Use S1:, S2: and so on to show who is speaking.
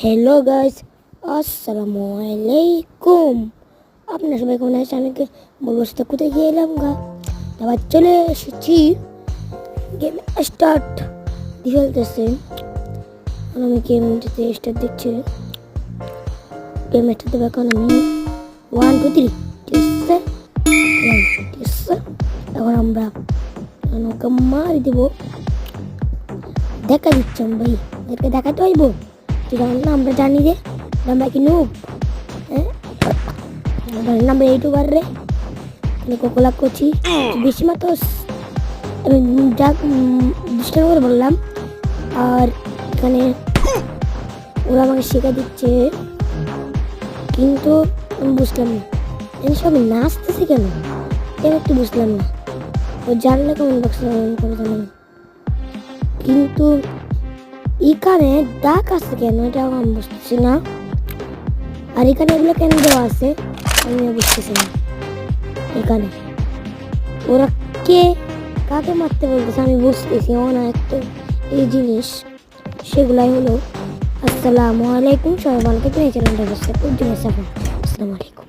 S1: Hello guys, আসসালামু আলাইকুম। আপনার সবাই কেমন আছে? আমি বলবো সাথে কোথায় গিয়ে এলাম গা, আবার চলে এসেছি। গেম স্টার্ট দিয়ে ফেলতেছে। আমি গেমটিতে স্টার্ট দিচ্ছি। গেম স্টার্ট দেবো এখন আমি 1 2 3 ঠিক আছে। ঠিক আছে, এখন আমরা ওকে মারি দেবো। দেখা দিচ্ছি ভাই, এদেরকে দেখাতে হইব। না আমরা জানি রে, আমরা কি নুব? হ্যাঁ, আমরা ইউটিউবার রে, কোকোলা করছি বেশি মাত্র। আমি যা ডিস্টার্ব করে বললাম। আর এখানে ওরা আমাকে শেখা দিচ্ছে, কিন্তু আমি বুঝলাম না এখানে সবাই নাচতেছে কেন, এটা একটু বুঝলাম না। ও জানলে কমেন্ট বক্সে করে জানাবেন। কিন্তু এখানে ডাক আছে কেন, এটাও আমি বুঝতেছি না। আর এখানে এগুলো কেন দেওয়া আছে আমি বুঝতেছি না। এখানে ওরা কে কাকে মারতে বলতেছে আমি বুঝতেছি না। একটা এই জিনিস সেগুলাই হলো। আসসালামু আলাইকুম, সবাই ভালো থাকবেন। এই চ্যানেলটা সাবস্ক্রাইব করে দিন। আসসালামু আলাইকুম।